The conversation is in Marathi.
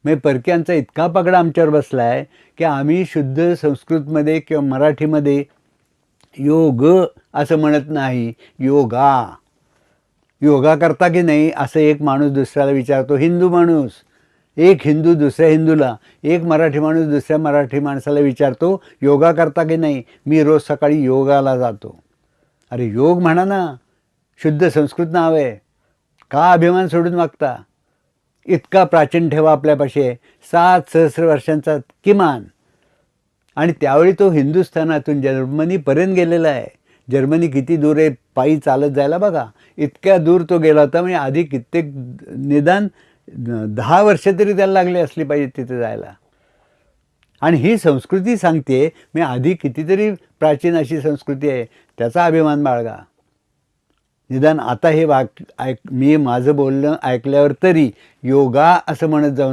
म्हणजे परक्यांचा इतका पगडा आमच्यावर बसला आहे की आम्ही शुद्ध संस्कृतमध्ये किंवा मराठीमध्ये योग असं म्हणत नाही, योगा. योगा करता की नाही असं एक माणूस दुसऱ्याला विचारतो, हिंदू माणूस. एक हिंदू दुसऱ्या हिंदूला, एक मराठी माणूस दुसऱ्या मराठी माणसाला विचारतो, योगा करता की नाही? मी रोज सकाळी योगाला जातो. अरे योग म्हणा ना, शुद्ध संस्कृत नाव आहे. का अभिमान सोडून वागता? इतका प्राचीन ठेवा आपल्यापाशी आहे, 7 सहस्र वर्षांचा किमान. आणि त्यावेळी तो हिंदुस्थानातून जर्मनीपर्यंत गेलेला आहे. जर्मनी किती दूर आहे पायी चालत जायला बघा. इतक्या दूर तो गेला होता, म्हणजे आधी कित्येक निदान 10 वर्ष तरी त्याला लागली असली पाहिजे तिथे जायला. आणि ही संस्कृती सांगते मी आधी कितीतरी प्राचीन अशी संस्कृती आहे, त्याचा अभिमान बाळगा. निदान आता हे मी माझं बोलणं ऐकल्यावर तरी योगा असं म्हणत जाऊ